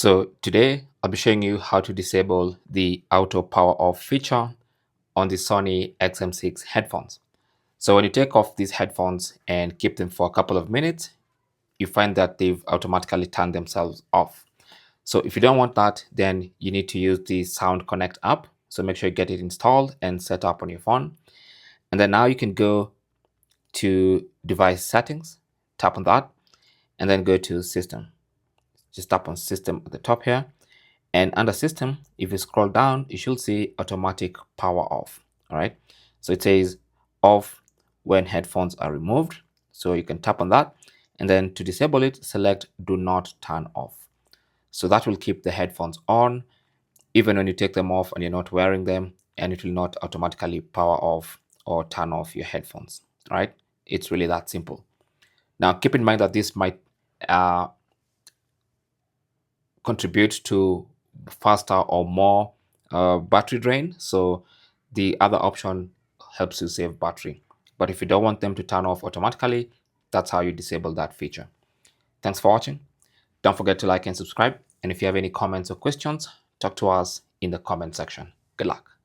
So today I'll be showing you how to disable the auto power off feature on the Sony XM6 headphones. So when you take off these headphones and keep them for a couple of minutes, you find that they've automatically turned themselves off. So if you don't want that, then you need to use the Sound Connect app. So make sure you get it installed and set up on your phone. And then now you can go to device settings, tap on that, and then go to system. Just tap on system at the top here. And under system, if you scroll down, you should see automatic power off. All right. So it says off when headphones are removed. So you can tap on that. And then to disable it, select do not turn off. So that will keep the headphones on even when you take them off and you're not wearing them, and it will not automatically power off or turn off your headphones. All right. It's really that simple. Now, keep in mind that this might contribute to faster or more battery drain. So the other option helps you save battery. But if you don't want them to turn off automatically, that's how you disable that feature. Thanks for watching. Don't forget to like and subscribe. And if you have any comments or questions, talk to us in the comment section. Good luck.